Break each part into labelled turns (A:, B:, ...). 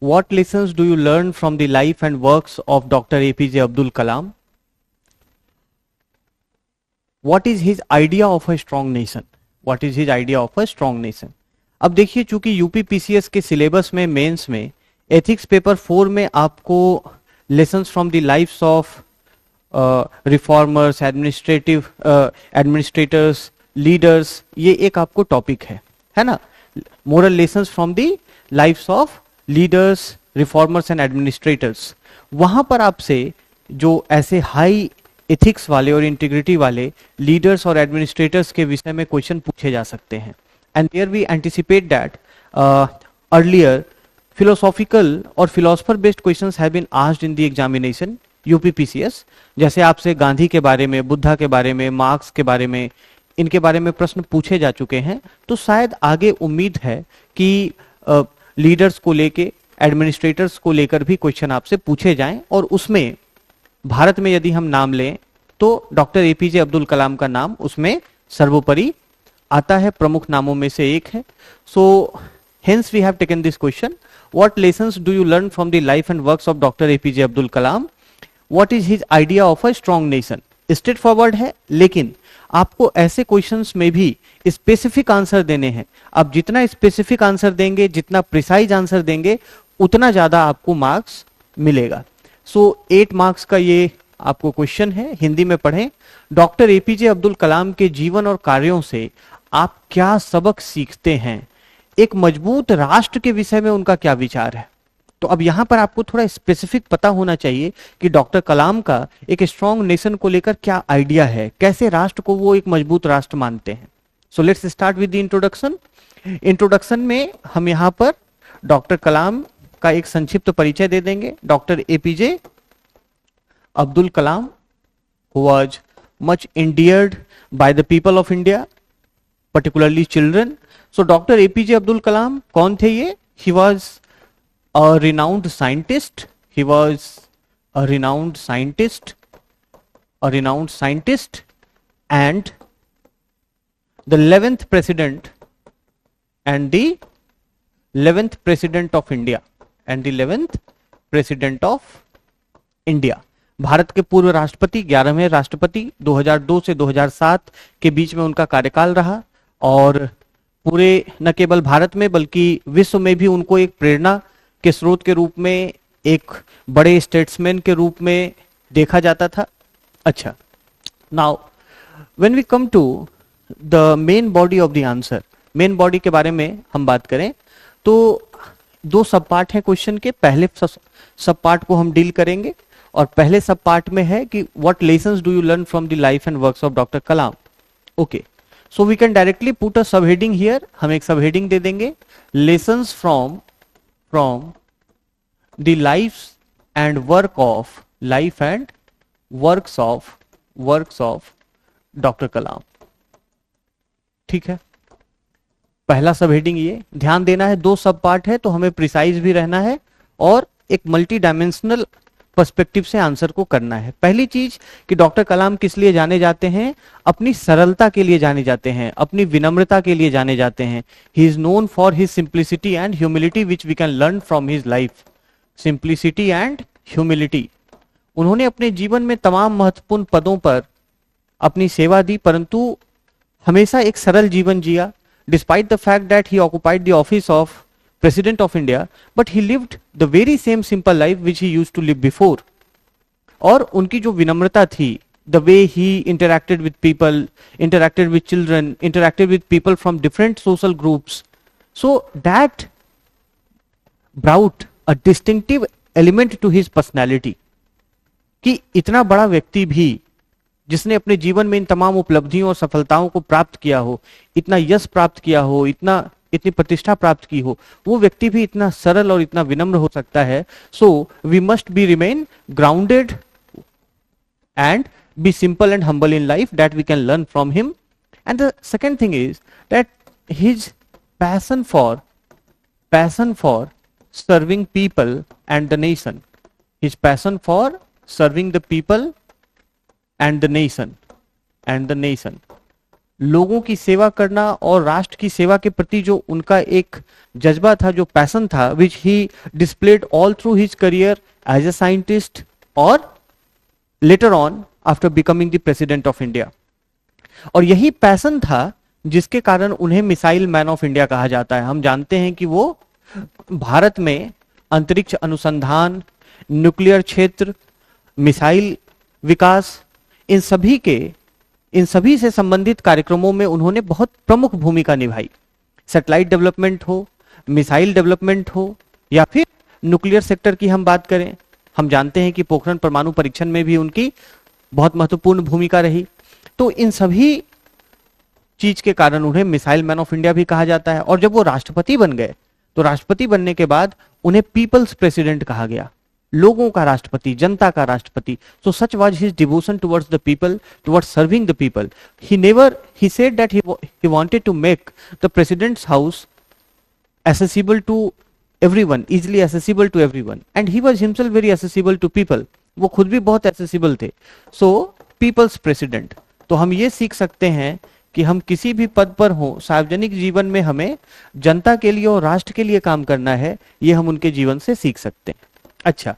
A: What lessons do you learn from the life and works of Dr. APJ Abdul Kalam? What is his idea of a strong nation? What is his idea of a strong nation? अब देखिए, चूंकि UP PCS के syllabus में mains में ethics paper 4 में आपको lessons from the lifes of reformers, administrators, leaders, ये एक आपको टॉपिक है ना, moral lessons from the lifes of leaders, reformers and administrators. वहां पर आपसे जो ऐसे हाई एथिक्स वाले और इंटीग्रिटी वाले लीडर्स और एडमिनिस्ट्रेटर्स के विषय में क्वेश्चन पूछे जा सकते हैं। And there we anticipate that earlier philosophical और philosopher based questions have been asked in the examination UPPCS. जैसे आपसे गांधी के बारे में, बुद्धा के बारे में, मार्क्स के बारे में, इनके बारे में प्रश्न पूछे जा चुके हैं। तो शायद आगे उम्मीद है कि लीडर्स को लेके, एडमिनिस्ट्रेटर्स को लेकर भी क्वेश्चन आपसे पूछे जाएं, और उसमें भारत में यदि हम नाम लें तो डॉक्टर एपीजे अब्दुल कलाम का नाम उसमें सर्वोपरि आता है, प्रमुख नामों में से एक है। So hence we have taken this question, what lessons do you learn from the life and works of doctor APJ Abdul Kalam? What is his idea of a strong nation? Straight forward है, लेकिन आपको ऐसे क्वेश्चंस में भी specific answer देने हैं। आप जितना स्पेसिफिक आंसर देंगे, जितना प्रिसाइज आंसर देंगे, उतना ज्यादा आपको मार्क्स मिलेगा। सो 8 मार्क्स का ये आपको क्वेश्चन है, हिंदी में पढ़ें। डॉक्टर एपीजे अब्दुल कलाम के जीवन और कार्यों से आप क्या सबक सीखते हैं? एक मजबूत राष्ट्र के विषय में उनका क्या विचार है? तो अब यहां पर आपको थोड़ा स्पेसिफिक पता होना चाहिए कि डॉक्टर कलाम का एक स्ट्रॉन्ग नेशन को लेकर क्या आइडिया है, कैसे राष्ट्र को वो एक मजबूत राष्ट्र मानते हैं। So let's start with the introduction. Introduction में हम यहां पर डॉक्टर कलाम का एक संक्षिप्त परिचय दे देंगे। Doctor APJ Abdul Kalam was much endeared by the people of India, particularly children. So Dr. APJ Abdul Kalam कौन थे ये? He was a renowned scientist. He was a renowned scientist, and the 11th president and the 11th president of India, and the 11th president of India. Bharat के पूर्व राष्ट्रपति, 11वें राष्ट्रपति, 2002 से 2007 के बीच में उनका कार्यकाल रहा, और पूरे न केवल भारत में बल्कि विश्व में भी उनको एक प्रेरणा के स्रोत के रूप में, एक बड़े स्टेट्समैन के रूप में देखा जाता था। अच्छा, now when we come to the main body of the answer, main body के बारे में हम बात करें तो 2 सब पार्ट हैं क्वेश्चन के। पहले सब पार्ट को हम डील करेंगे, और पहले सब पार्ट में है कि what lessons do you learn from the life and works of doctor Kalam. Okay, so we can directly put a sub heading here. हम एक सब हेडिंग दे देंगे, lessons from the life and works of doctor Kalam. ठीक है, पहला सब heading ये ध्यान देना है। 2 सब पार्ट है तो हमें प्रिसाइज भी रहना है और एक मल्टी डायमेंशनल पर्सपेक्टिव से आंसर को करना है। पहली चीज कि डॉक्टर कलाम किस लिए जाने जाते हैं? अपनी सरलता के लिए जाने जाते हैं, अपनी विनम्रता के लिए जाने जाते हैं। He is known for his simplicity and humility which we can learn from his life. Simplicity and humility. उन्होंने अपने जीवन में तमाम महत्वपूर्ण पदों पर अपनी सेवा दी, परंतु हमेशा एक सरल जीवन जिया। Despite the fact that he occupied the office of President of India, but he lived the very same simple life which he used to live before. और उनकी जो विनम्रता थी, the way he interacted with people, interacted with children, interacted with people from different social groups, so that brought a distinctive element to his personality. कि इतना बड़ा व्यक्ति भी जिसने अपने जीवन में इन तमाम उपलब्धियों और सफलताओं को प्राप्त किया हो, इतना यश प्राप्त किया हो, इतनी प्रतिष्ठा प्राप्त की हो, वो व्यक्ति भी इतना सरल और इतना विनम्र हो सकता है। So we must be remain grounded and be simple and humble in life, that we can learn from him. And the second thing is that his passion for serving people and the nation, his passion for serving the people and the nation लोगों की सेवा करना और राष्ट्र की सेवा के प्रति जो उनका एक जज्बा था, जो पैशन था, which he displayed all through his career as a scientist और later on after becoming the president of India. और यही पैशन था जिसके कारण उन्हें मिसाइल मैन ऑफ इंडिया कहा जाता है। हम जानते हैं कि वो भारत में अंतरिक्ष अनुसंधान, न्यूक्लियर क्षेत्र, मिसाइल विकास, इन सभी से संबंधित कार्यक्रमों में उन्होंने बहुत प्रमुख भूमिका निभाई। सैटेलाइट डेवलपमेंट हो, मिसाइल डेवलपमेंट हो, या फिर न्यूक्लियर सेक्टर की हम बात करें, हम जानते हैं कि पोखरण परमाणु परीक्षण में भी उनकी बहुत महत्वपूर्ण भूमिका रही। तो इन सभी चीज के कारण उन्हें मिसाइल मैन ऑफ इंडिया भी कहा जाता है। और जब वो राष्ट्रपति बन गए तो राष्ट्रपति बनने के बाद उन्हें पीपल्स प्रेसिडेंट कहा गया, लोगों का राष्ट्रपति, जनता का राष्ट्रपति। So such was his devotion towards the people, towards serving the people. He said that he wanted to make the president's house accessible to everyone, easily accessible to everyone, and he was himself very accessible to people. वो खुद भी बहुत accessible थे। So people's president। तो हम ये सीख सकते हैं कि हम किसी भी पद पर हो, सार्वजनिक जीवन में हमें जनता के लिए और राष्ट्र के लिए काम करना है, ये हम उनके जीवन से सीख सकते हैं। अच्छा,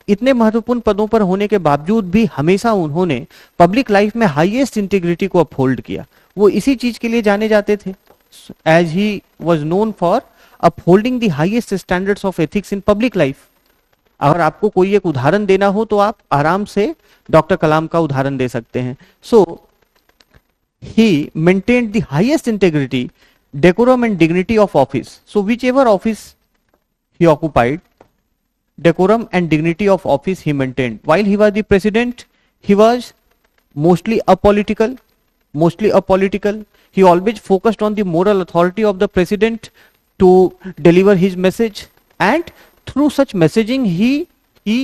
A: इतने महत्वपूर्ण पदों पर होने के बावजूद भी हमेशा उन्होंने पब्लिक लाइफ में हाईएस्ट इंटीग्रिटी को अपहोल्ड किया। वो इसी चीज के लिए जाने जाते थे, as he was known for upholding the highest standards of ethics in public life. अगर आपको कोई एक उदाहरण देना हो तो आप आराम से डॉक्टर कलाम का उदाहरण दे सकते हैं। सो he maintained the highest integrity, decorum and dignity of office. So whichever office he occupied, decorum and dignity of office he maintained. While he was the president, he was mostly apolitical. He always focused on the moral authority of the president to deliver his message, and through such messaging he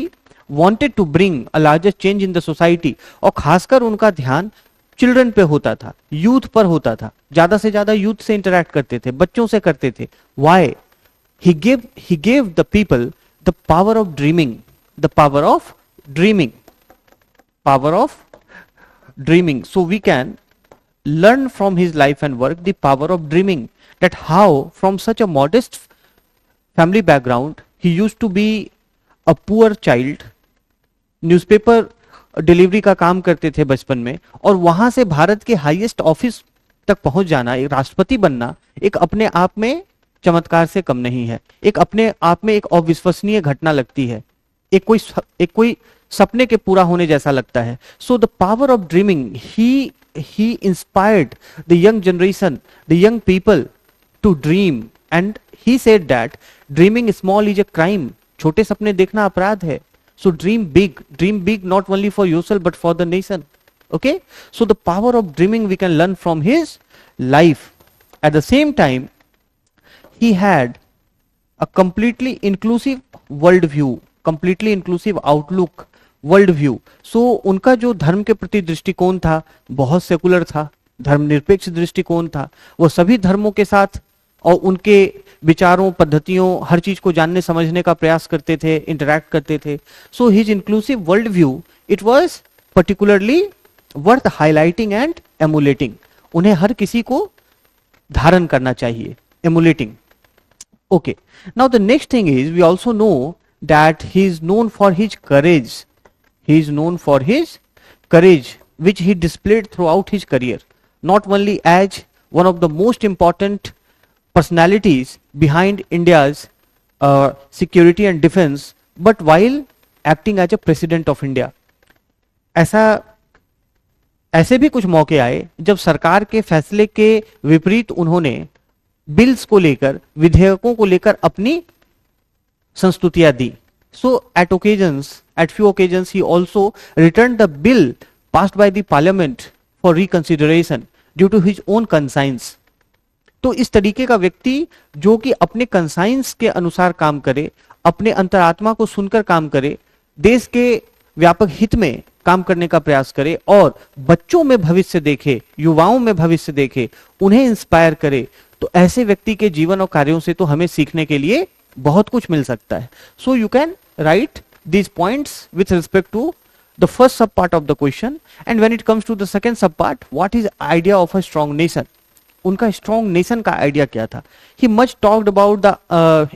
A: wanted to bring a larger change in the society. और खासकर उनका ध्यान children पे होता था, youth पर होता था, ज्यादा से ज्यादा यूथ से इंटरैक्ट करते थे, बच्चों से करते थे। Y? he gave the people the power of dreaming, so we can learn from his life and work the power of dreaming, that how from such a modest family background he used to be a poor child, newspaper delivery का काम करते थे बचपन में, और वहां से भारत के हाईएस्ट ऑफिस तक पहुंच जाना, एक राष्ट्रपति बनना, एक अपने आप में चमत्कार से कम नहीं है, एक अपने आप में एक अविश्वसनीय घटना लगती है, एक कोई सपने के पूरा होने जैसा लगता है। So the power of dreaming, he inspired the young generation, the young people to dream, and he said that dreaming small is a crime. छोटे सपने देखना अपराध है। So dream big not only for yourself but for the nation. Okay, so the power of dreaming we can learn from his life. At the same time, he had a completely inclusive world view, completely inclusive outlook, world view. So उनका जो धर्म के प्रति दृष्टिकोण था बहुत secular था, धर्मनिरपेक्ष दृष्टिकोण था। वो सभी धर्मों के साथ और उनके विचारों, पद्धतियों, हर चीज को जानने समझने का प्रयास करते थे, इंटरैक्ट करते थे। So his inclusive world view, it was particularly worth highlighting and emulating. उन्हें हर किसी को धारण करना चाहिए, emulating. Okay, now the next thing is we also know that he is known for his courage. He is known for his courage, which he displayed throughout his career, not only as one of the most important personalities behind India's security and defense, but while acting as a president of India. ऐसे भी कुछ मौके आए जब सरकार के फैसले के विपरीत उन्होंने बिल्स को लेकर, विधेयकों को लेकर अपनी संस्तुतियां दी। So at few occasions he also returned the bill passed by the parliament for reconsideration due to his own conscience. तो इस तरीके का व्यक्ति जो कि अपने कंसाइंस के अनुसार काम करे, अपने अंतरात्मा को सुनकर काम करे, देश के व्यापक हित में काम करने का प्रयास करे और बच्चों में भविष्य देखे, युवाओं में भविष्य देखे, उन्हें इंस्पायर करे, तो ऐसे व्यक्ति के जीवन और कार्यों से तो हमें सीखने के लिए बहुत कुछ मिल सकता है। So you can write these points with respect to the first sub part of the question. And when it comes to the second sub part, what is idea of a strong nation? उनका strong nation का idea क्या था? He much talked about the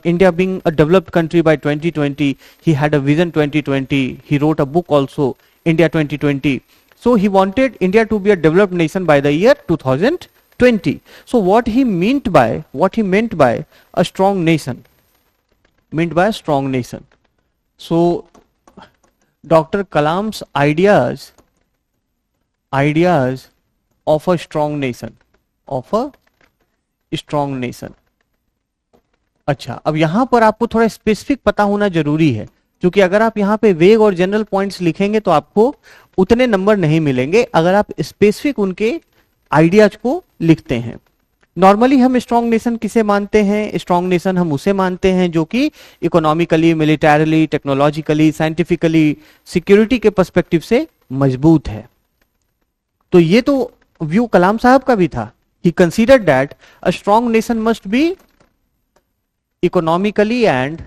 A: India being a developed country by 2020. He had a vision 2020. He wrote a book also, India 2020. So he wanted India to be a developed nation by the year 2020. So what he meant by a strong nation, So Dr. Kalam's ideas of a strong nation, अच्छा, अब यहां पर आपको थोड़ा specific पता होना जरूरी है, क्योंकि अगर आप यहाँ पे वेग और जनरल पॉइंट्स लिखेंगे तो आपको उतने नंबर नहीं मिलेंगे अगर आप स्पेसिफिक उनके आइडियाज को लिखते हैं. नॉर्मली हम स्ट्रॉन्ग नेशन किसे मानते हैं? स्ट्रॉन्ग नेशन हम उसे मानते हैं जो कि economically, militarily, technologically, scientifically, security के पर्सपेक्टिव से मजबूत है. तो ये तो व्यू कलाम साहब का भी था. He considered that a strong nation must be economically and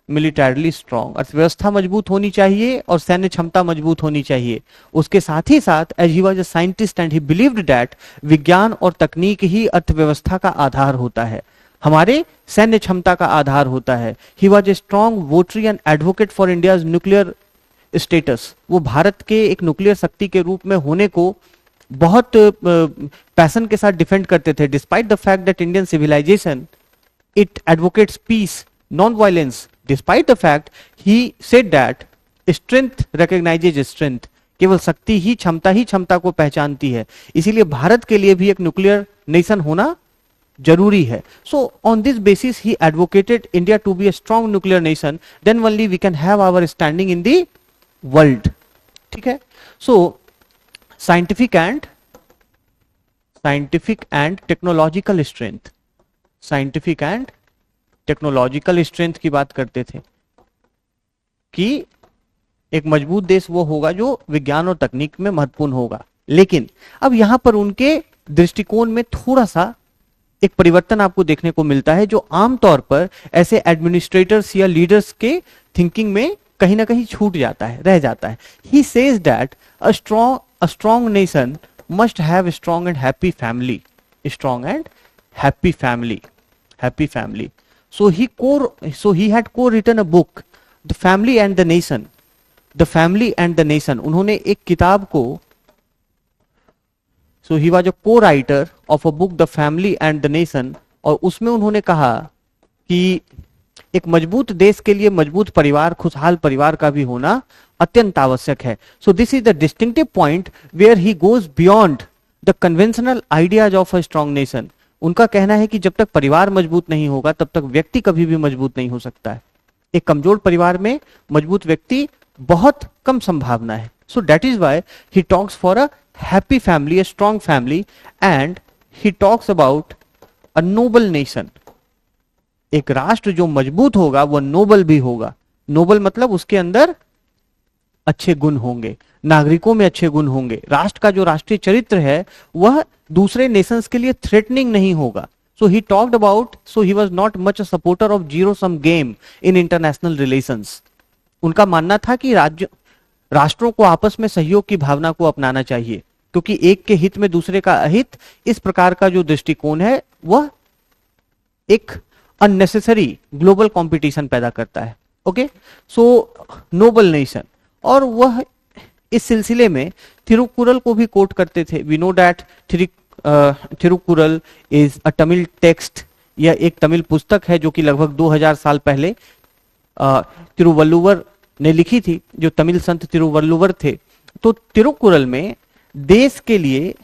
A: militarily strong. अर्थव्यवस्था मजबूत होनी चाहिए और सैन्य क्षमता मजबूत होनी चाहिए. उसके साथ ही साथ as he was a scientist and he believed that विज्ञान और तकनीक ही अर्थव्यवस्था का आधार होता है, हमारे सैन्य क्षमता का आधार होता है. He was a strong votary and advocate for India's nuclear status. वो भारत के एक न्यूक्लियर शक्ति के रूप में होने को बहुत पैशन के साथ डिफेंड करते थे. Despite the fact that Indian civilisation it advocates peace, non violence, despite the fact he said that strength recognises strength. केवल शक्ति ही क्षमता को पहचानती है. इसीलिए भारत के लिए भी एक न्यूक्लियर नेशन होना जरूरी है. So on this basis he advocated India to be a strong nuclear nation, then only we can have our standing in the world. ठीक है. So scientific and technological strength की बात करते थे कि एक मजबूत देश वो होगा जो विज्ञान और तकनीक में महत्वपूर्ण होगा. लेकिन अब यहां पर उनके दृष्टिकोण में थोड़ा सा एक परिवर्तन आपको देखने को मिलता है, जो आमतौर पर ऐसे एडमिनिस्ट्रेटर्स या लीडर्स के थिंकिंग में कहीं ना कहीं छूट जाता है, रह जाता है. He says that a strong nation must have a strong and happy family. So he had co-written a book, The Family and the Nation. उन्होंने एक किताब को, so he was a co-writer of a book, The Family and the Nation, और उसमें उन्होंने कहा कि एक मजबूत देश के लिए मजबूत परिवार, खुशहाल परिवार का भी होना अत्यंत आवश्यक है. So this is the distinctive point where he goes beyond the conventional ideas of a strong nation. उनका कहना है कि जब तक परिवार मजबूत नहीं होगा तब तक व्यक्ति कभी भी मजबूत नहीं हो सकता है. एक कमजोर परिवार में मजबूत व्यक्ति बहुत कम संभावना है. So that is why he talks for a happy family, a strong family, and he talks about a Nobel nation. एक राष्ट्र जो मजबूत होगा वह नोबल भी होगा. नोबल मतलब उसके अंदर अच्छे गुण होंगे, नागरिकों में अच्छे गुण होंगे. राष्ट्र का जो राष्ट्रीय चरित्र है वह दूसरे नेशंस के लिए थ्रेटनिंग नहीं होगा. So he talked about, so he was not much a supporter of zero sum game in international relations. उनका मानना था कि राष्ट्रों को आपस में सहयोग की भावना को अपनाना चाहिए, क्योंकि एक के हित में दूसरे का अहित. इस प्रकार का जो दृष्टिकोण है वह एक अननेसेसरी ग्लोबल कंपटीशन पैदा करता है. ओके, सो नोबल नेशन. और वह इस सिलसिले में थिरुकुरल को भी कोट करते थे. We know that Thirukkural is a Tamil text. यह एक तमिल पुस्तक है जो कि लगभग 2000 साल पहले तिरुवल्लुवर ने लिखी थी, जो तमिल संत तिरुवल्लुवर थे. तो तिरुकुरल में देश के लिए,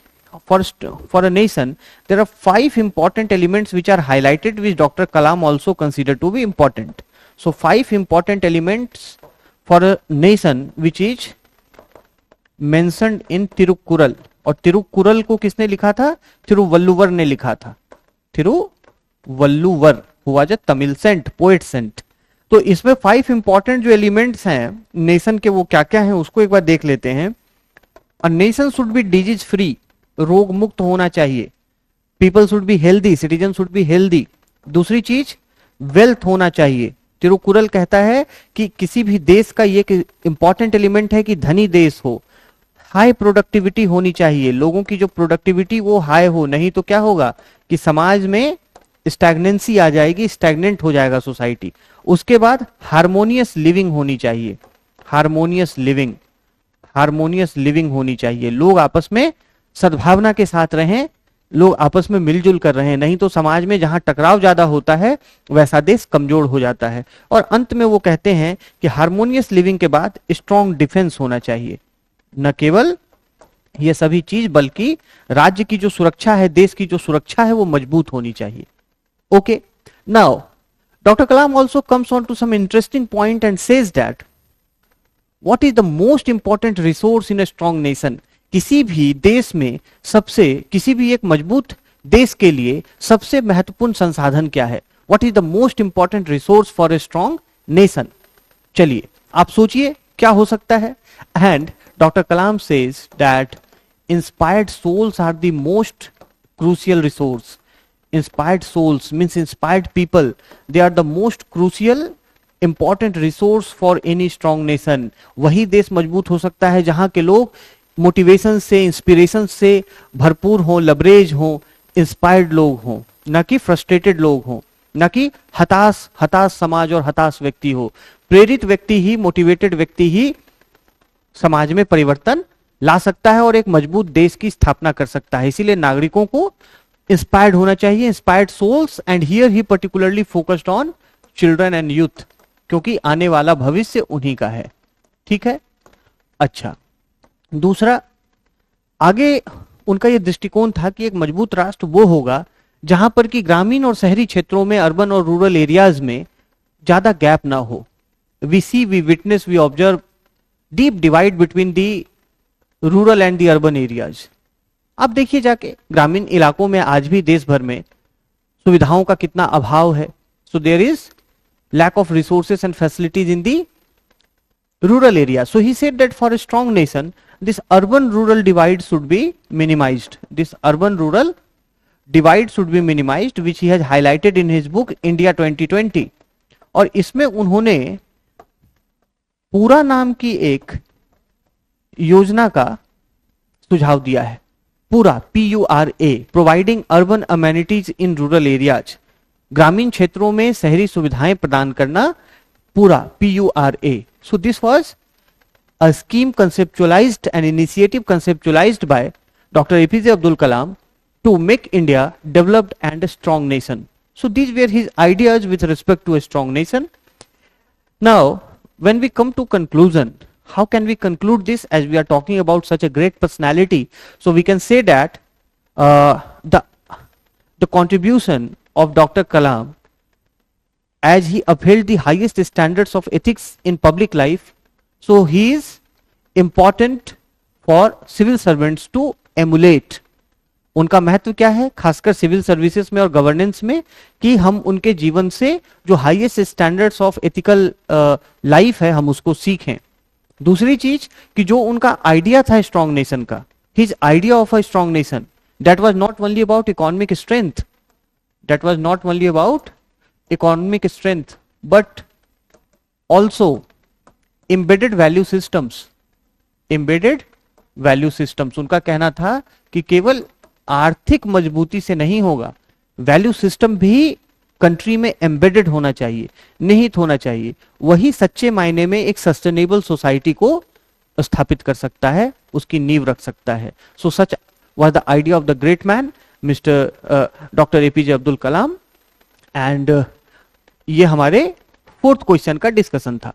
A: for a nation, there are 5 important elements which are highlighted, which Dr. Kalam also considered to be important. So 5 important elements for a nation which is mentioned in Tirukural. और तिरुकुरल को किसने लिखा था? तिरुवल्लुवर ने लिखा था. तिरुवल्लुवर हुआ जो तमिल सेंट, पोएट सेंट. तो इसमें 5 इंपॉर्टेंट जो एलिमेंट्स हैं नेशन के, वो क्या क्या हैं उसको एक बार देख लेते हैं. A nation should be disease free. रोग मुक्त होना चाहिए. People should be healthy, citizen should be healthy. दूसरी चीज, वेल्थ होना चाहिए। तिरुकुरल कहता है कि किसी भी देश का ये इंपॉर्टेंट एलिमेंट है कि धनी देश हो, हाई प्रोडक्टिविटी होनी चाहिए, लोगों की जो प्रोडक्टिविटी वो हाई हो, नहीं तो क्या होगा कि समाज में स्टैग्नेंसी आ जाएगी, स्टैग्नेंट हो जाएगा सोसाइटी। उसके बाद हार्मोनियस लिविंग होनी चाहिए, हार्मोनियस लिविंग, हार्मोनियस लिविंग होनी चाहिए, लोग आपस में सद्भावना के साथ रहें, लोग आपस में मिलजुल कर रहे हैं, नहीं तो समाज में जहां टकराव ज्यादा होता है वैसा देश कमजोर हो जाता है। और अंत में वो कहते हैं कि हार्मोनियस लिविंग के बाद स्ट्रॉन्ग डिफेंस होना चाहिए, न केवल ये सभी चीज बल्कि राज्य की जो सुरक्षा है, देश की जो सुरक्षा है वो मजबूत होनी चाहिए। Okay, now doctor Kalam also comes on to some interesting point and says that what is the most important resource in a strong nation. किसी भी देश में सबसे, किसी भी एक मजबूत देश के लिए सबसे महत्वपूर्ण संसाधन क्या है? What is the most important resource for a strong nation? चलिए आप सोचिए क्या हो सकता है। And doctor Kalam says that inspired souls are the most crucial resource. Inspired souls means inspired people, they are the most crucial important resource for any strong nation. वही देश मजबूत हो सकता है जहां के लोग मोटिवेशन से, इंस्पिरेशन से भरपूर हो, लबरेज हो, इंस्पायर्ड लोग हो, ना कि फ्रस्ट्रेटेड लोग हो, ना कि हताश समाज और हताश व्यक्ति हो। प्रेरित व्यक्ति ही, मोटिवेटेड व्यक्ति ही समाज में परिवर्तन ला सकता है और एक मजबूत देश की स्थापना कर सकता है। इसीलिए नागरिकों को इंस्पायर्ड होना चाहिए, inspired souls, and here he particularly focused on children and youth, क्योंकि आने वाला भविष्य उन्हीं का है। ठीक है, अच्छा, दूसरा, आगे उनका यह दृष्टिकोण था कि एक मजबूत राष्ट्र वो होगा जहां पर कि ग्रामीण और शहरी क्षेत्रों में, अर्बन और रूरल एरियाज में ज्यादा गैप ना हो। We see, we witness, we observe deep divide between the rural and the urban areas. आप देखिए जाके ग्रामीण इलाकों में आज भी देश भर में सुविधाओं का कितना अभाव है। So there is lack of resources and facilities in the rural area. So he said that for a strong nation this urban rural divide should be minimised, this urban rural divide should be minimised, which he has highlighted in his book India 2020। और इसमें उन्होंने पूरा नाम की एक योजना का सुझाव दिया है, पूरा PURA, providing urban amenities in rural areas, ग्रामीण क्षेत्रों में शहरी सुविधाएं प्रदान करना, पूरा PURA। So this was a scheme conceptualized, an initiative conceptualized by Dr. APJ Abdul Kalam to make India developed and a strong nation. So these were his ideas with respect to a strong nation. Now, when we come to conclusion, how can we conclude this as we are talking about such a great personality? So we can say that the contribution of Dr. Kalam, as he upheld the highest standards of ethics in public life, so he is important for civil servants to emulate. उनका महत्व क्या है खासकर civil services में और governance में, कि हम उनके जीवन से जो highest standards of ethical life है हम उसको सीखें। दूसरी चीज कि जो उनका आइडिया था स्ट्रॉन्ग नेशन का, his idea of a strong nation, that was not only about economic strength, that was not only about economic strength, but also embedded value systems, embedded value systems. उनका कहना था कि केवल आर्थिक मजबूती से नहीं होगा, वैल्यू सिस्टम भी कंट्री में एम्बेडेड होना चाहिए, निहित होना चाहिए। वही सच्चे मायने में एक सस्टेनेबल सोसाइटी को स्थापित कर सकता है, उसकी नींव रख सकता है। So such was the idea of the great man mister doctor APJ Abdul Kalam. And ये हमारे फोर्थ क्वेश्चन का डिस्कशन था।